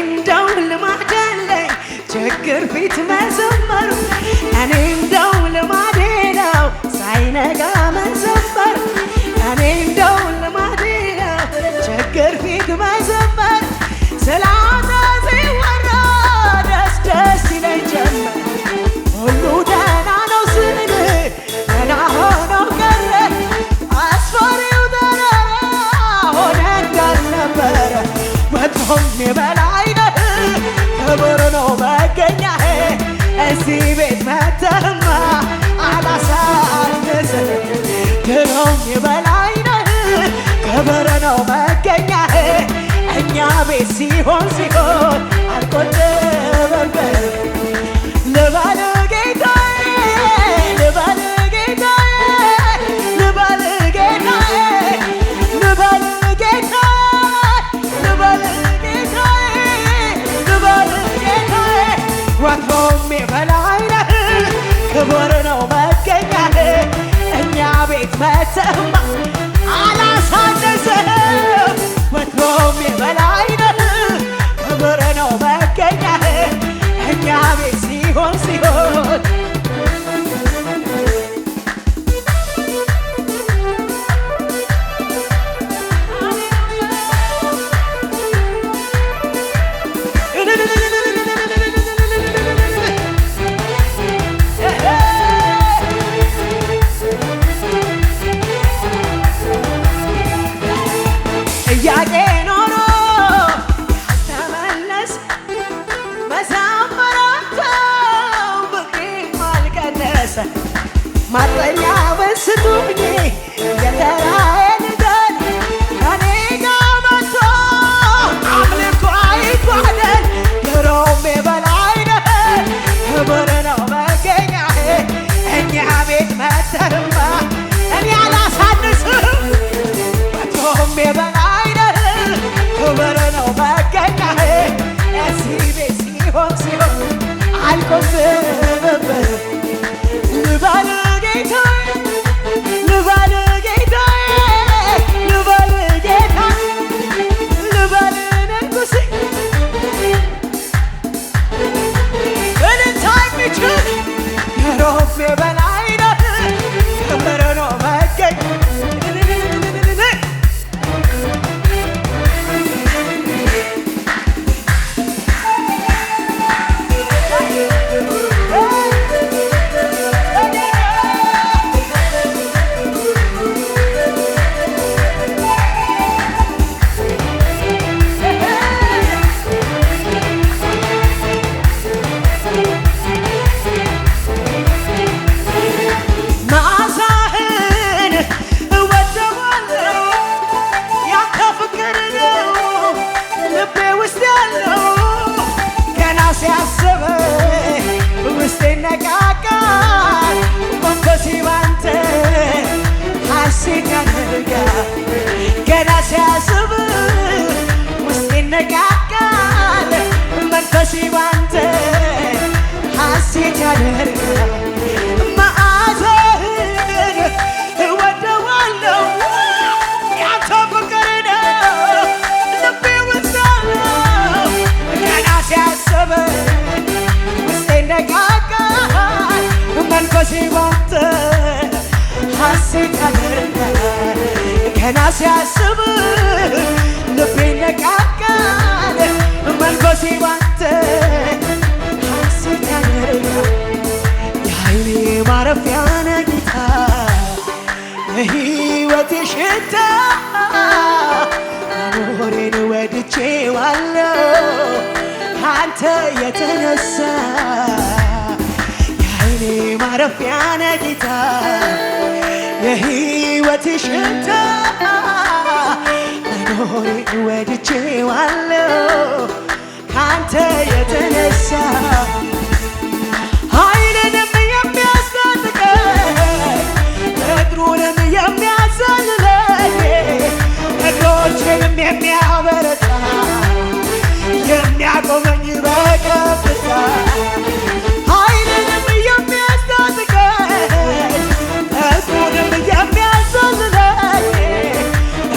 እንደው ልማድ አለኝ ችግር ፊት መዘመር እኔ እንደው ልማዴ ነው ሳይነጋ መዘመር እኔ እንደው ልማዴ ነው ችግር ፊት መዘመር ስላንተ ሲወራ ደስ ደስ ይለኝ ጀመር ሁሉ ደህና ነው ስል ደህና ሆኖ ቀረ አስፈሪው ተራራ ሆነ እንዳልነበረ መጥፎም የበላይ ነህ ክብር ነው መገኛህ እዚህ ቤት መተህማ አላሳንስም ድሮም የበላይ ነህ ክብር ነው መገኛህ እኛ ቤት ሲሆን አልቆጥብም ልበል ጌታዬ ልበል ጌታዬ ልበል ጌታዬ ልበል ጌታዬ ልበል ጌታዬ ልበል ጌታዬ ወትሮም የበላይ ነህ ክብር ነው መገኛህ እኛ ቤት መተህማ አላሳነስህም ወትሮም የበላይ ነህ ክብር ነው መገኛህ እኛ ቤት ሲሆን ጥያቄ ኖሮ ያልተመለስ መዘመራቸው ብቄም አልቀነሰ ማጠኛውን ስጡኝ የተራዬን ደን እኔ ጋ መጥቶ አምልኮ አይጓደል ድሮም የበላይ ነህ ክብር ነው መገኛህ እኛ ቤት መተህማ እኔ አላሳንስም ወትሮም የበላይ ክብር ነው መገኛህ እዚህ ቤት ሲሆን አልቆጥብም ልበል ጌታዬ ልበል ጌታዬ ልበል ጌታ ልበል ንጉሴ እልልታ የሚችል ድሮም የበላይ ነህ ክብር ነው መገኛህ ገና ሲያስብ ውስጤ ይነቃቃል መንፈሴ ባንተ ሐሴት ያደርጋል መዓዛህን እወደዋለሁ ያንተ ፍቅር ነው ልቤ ውስጥ አለው ገና ሲያስብ ውስጤ ይነቃቃል መንፈሴ ባንተ ሐሴት ያደርጋል ገና ሲያስብ ልቤ ይነቃቃል መንፈሴ ባንተ ሐሴት ያደርጋል የኃይሌ ማረፊያ ነህ ጌታ የሕይወቴ ሽታ መኖሬን ወድጄዋለሁ ካንተ የተነሳ የኃይሌ ማረፊያ ነህ ጌታ የሕይወቴ ሽታ መኖሬን ወድጄዋለሁ ካንተ የተነሳ ኃይልንም የሚያስታጥቀኝ እግሩንም የሚያዘልለኝ እግሮቼንም የሚያበረታ የሚያቆመኝ በከፍታ ኃይልንም የሚያስታጥቀኝ እግሩንም የሚያዘልለኝ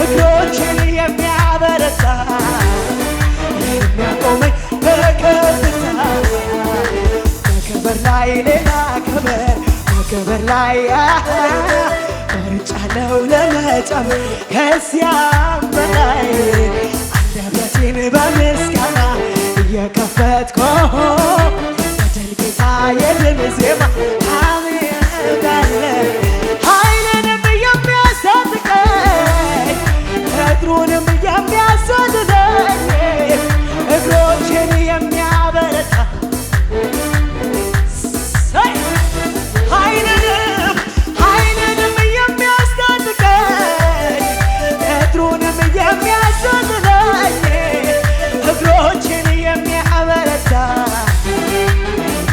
እግሮቼን የሚያበረታ የሚያቆመኝ በከፍታ በክብር ላይ ሌላ ክብር በክብር ላይ መርጫለው ለመጨመር ከዚያም በላይ አንደበቴን በምስጋና እየከፈትኩ በድል ጌታ የድል ዜማ አመልካለሁ። ኃይልንም የሚያስታጥቀኝ እግሩንም የሚያሳድደኝ እግሮቼን የሚያበረታ ኃይልንም የሚያስታጥቀኝ እግሩንም የሚያሳድደኝ እግሮቼን የሚያበረታ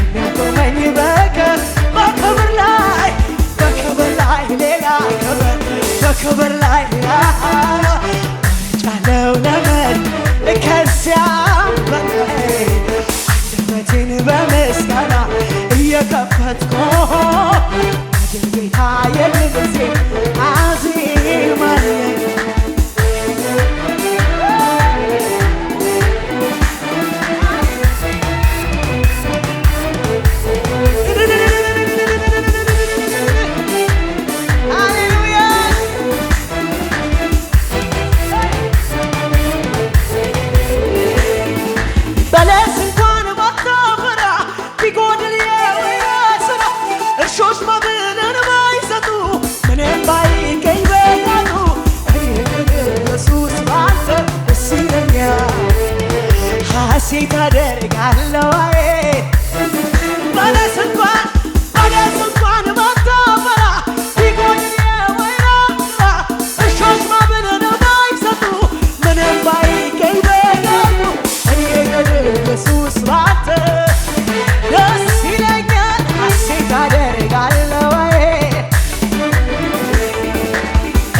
የሚያቆመኝ በክብር ላይ ሌላ ክብር በክብር ላይ ጫለው ለመድ ከዚያም በላይ አንደበቴን በምስጋና እየከፈትኩ በድል ጌታ የድል ዜማ አዜማለሁ። በለስ እንኳን ባታፈራ ቢጎድል የወይራ ስራ እርሾች መብልን ባይሰጡ ምንም ባይገኝ በቃሉ እኔ ግን ኢየሱስ ባንተ ደስ ይለኛል ሐሴት አደርጋለሁ። በለስ እንኳን ባታፈራ ቢጎድል የወይራ ስራ እርሾች መብልን ባይሰጡ ምንም ባይገኝ በቃሉ ኢየሱስ ባንተ ደስ ይለኛል ሐሴት አደርጋለሁ።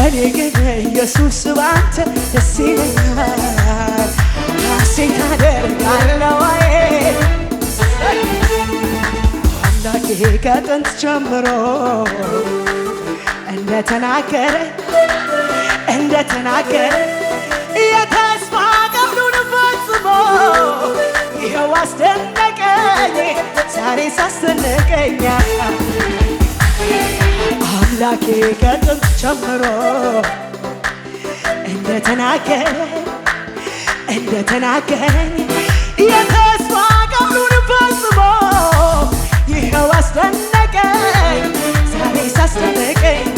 እኔ ግን ኢየሱስ ባንተ ደስ ይለኛል ሐሴት አደርጋለሁ። አምላኬ ከጥንት ጀምሮ እንደተናገረ የተስፋ ቃሉን ፈጽሞ ይኸው አስደነቀኝ ዛሬ ሳስደነቀኝ አምላኬ ከጥንት ጀምሮ እንደተናገረኝ የተስፋ ቃሉን ፈጽሞ ይኸው አስደነቀኝ ዛሬ ሳስደነቀኝ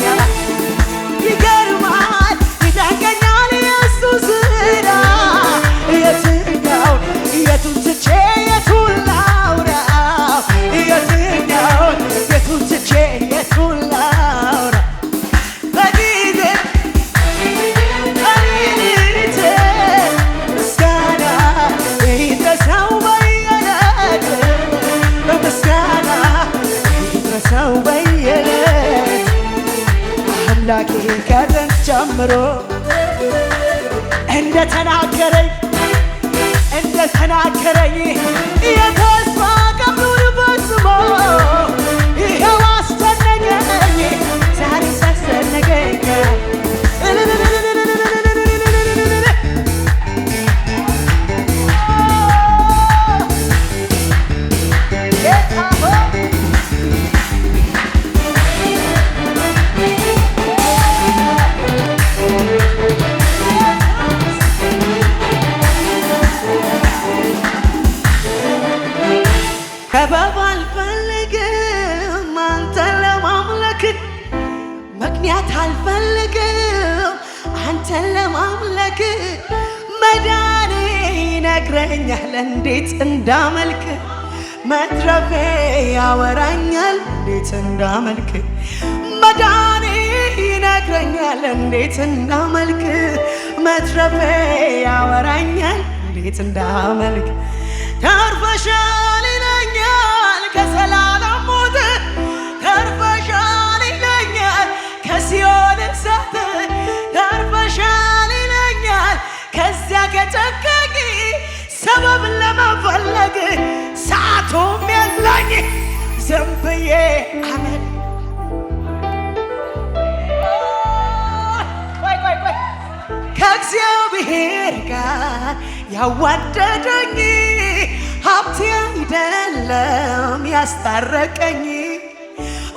ይገርማል ይደንቀኛል የእሱ ስራ የቱን ትቼ የቱን ላውራው የቱን ትቼ የቱን ላውራ በጊዜ ምስጋና ይድረሰው በየዕለት ምስጋና ይድረሰው በየዕለት አምላኬ ከጥንት ጀምሮ እንደተናገረኝ የተስፋ ቃሉን ፈጽሞ ይኸው አስደነቀኝ ዛሬ ሳስደነቀኝ ከበባ አልፈልግም አንተን ለማምለክ ምክንያት አልፈልግም አንተን ለማምለክ መዳኔ ይነግረኛል እንዴት እንዳመልክ መትረፌ ያወራኛል እንዴት እንዳመልክ መዳኔ ይነግረኛል እንዴት እንዳመልክ መትረፌ ያወራኛል እንዴት እንዳመልክ ተርፈሻል ይለኛል ከዘላለም ሞት ተርፈሻል ይለኛል ከሲኦል እሳት ተርፈሻል ይለኛል ከዚያ ከጨካቂ ሰበብ ለመፈለግ ሰዓቱም የለኝ ዝም ብዬ አመን ከእግዚአብሔር ጋር ያዋደደኝ ሀብቴ አይደለም ያስታረቀኝ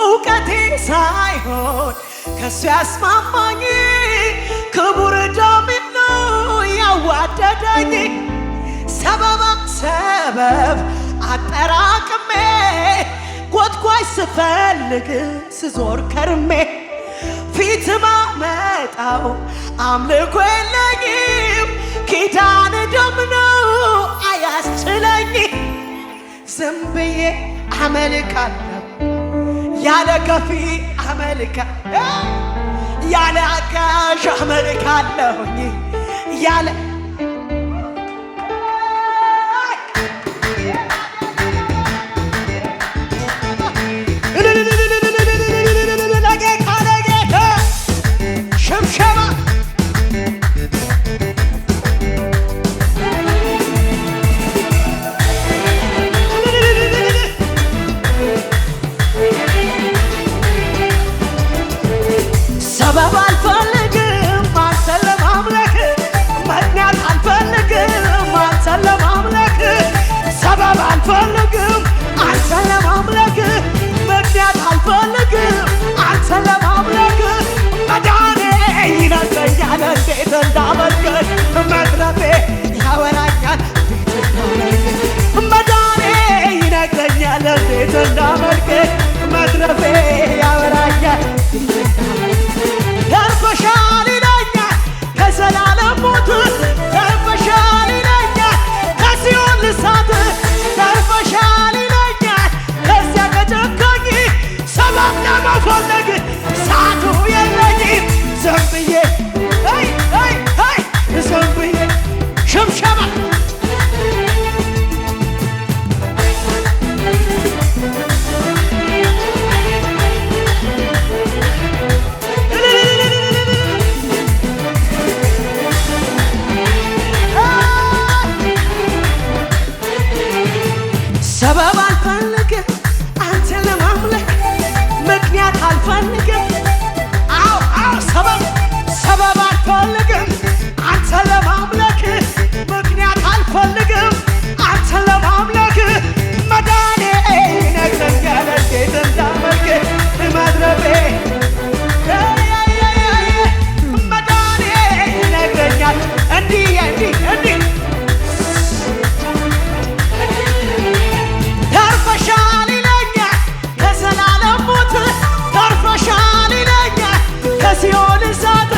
እውቀቴ ሳይሆን ከሱ ያስማማኝ ክቡር ደሙ ነው ያዋደደኝ ሰበብ አጠራቅሜ ጎትጓዥ ስፈልግ ስዞር ከርሜ ፊት ማመጣው አምልኮ የለኝም ኪዳን ደም ነው አያስችለኝ ዝም ብዬ አመልካለሁ ያለ ከፊ ያለ አጋዥ አመልካለሁኝ ያለ ሰበብ አልፈልግም አንተን ለማምለክ ምክንያት አልፈልግም አንተን ለማምለክ ሰበብ አልፈልግም አንተን ለማምለክ ምክንያት አልፈልግም አንተን ለማምለክ መዳኔ ይነግረኛል እንዴት እንዳመልክ መትረፌ ያወራኛል መዳኔ ይነግረኛል እንዴት እንዳመልክ መትረፌ ያወራኛል ተርፈሻል ይለኛል ከዘላለም ሞት ተርፈሻል ይለኛል ከሲኦል እሳት ተርፈሻል ይለኛል ከዚያ ከጨካኝ ሰበብ ለመፈለግ ሰዓቱ የለኝም ዝም ብዬ ዝም ብዬ ሽምሸማ ሰበብ አልፈልግም አንተን ለማምለክ ምክንያት አልፈልግም ሰበብ አልፈልግም አንተን ለማምለክ ምክንያት አልፈልግም አንተን ለማምለክ መዳኔ ይነግረኛል እንዴት እንዳመልክ መድረቤ መዳኔ ይነግረኛል እንዲህ ተርፈሻል ይለኛል ከዘላለም ሞት ተርፈሻል ይለኛል ከሲኦል እሳት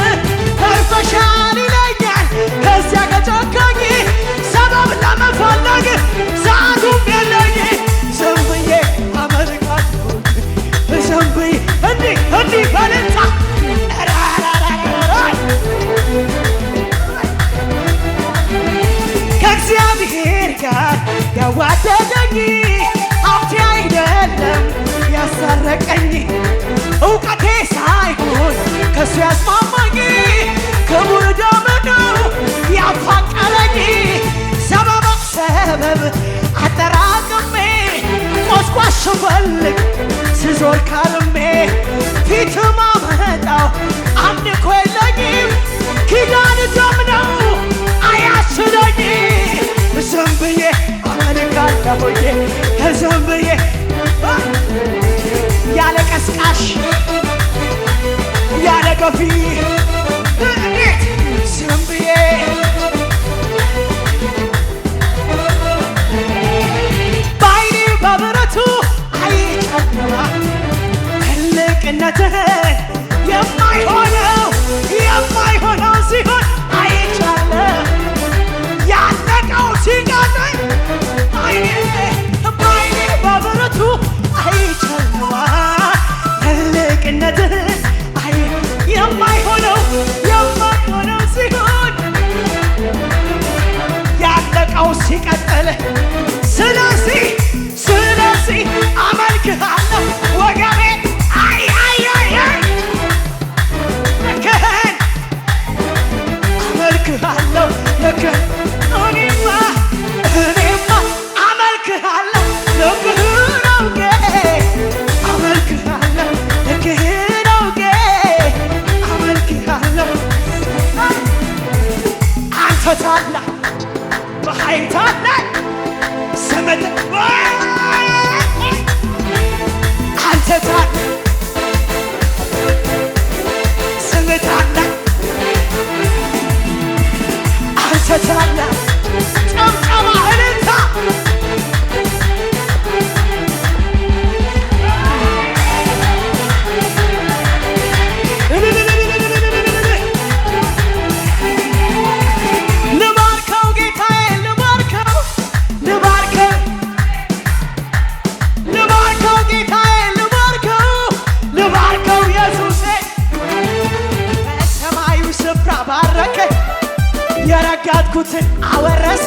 ተርፈሻል ይለኛል ከዚያ ከጨካኝ ሰበብ ለመፈለግ ሰዓቱም የለኝ ዝም ብዬ አመልካለሁ ዝም ብዬ እንዲህ በልልታ ከእግዚአብሔር ጋር ያዋደደኝ ሀብቴ አይደለም ያሳረቀኝ እውቀቴ ሳይሆን ከሱ ያስማማኝ ክቡር ደሙ ነው ያፋቀረኝ ሰበብ አጠራቅሜ ቆስቋሽ ስፈልግ ስዞር ከርሜ ፊት ማመጣው አምልኮ የለኝም ኪዳን ደም ነው አያስችለኝ ዝም ብዬ አመልካለሁኝ ዝም ብዬ ያለ ቀስቃሽ ያለ ገፊ ዝም ብዬ በዓይኔ በብረቱ አይቻለሁ ትልቅነትህን የማይሆነው ሲሆን አይቻለሁ ያለቀው ሲቀረኝ በዓይኔ በብረቱ አይቻለሁ ትልቅነትህን የማይሆነው አንተ ታላቅ ስምህ ታላቅ አንተ ታላቅ ጨብጨባ እልልታ ልባርከው ጌታዬ ልባርከው ልባርከው ልባርከው ጌታዬ ልባርከው ልባርከው ኢየሱሴ በሰማዩ ስፍራ ባረከ የረገጥኩትን አወረስ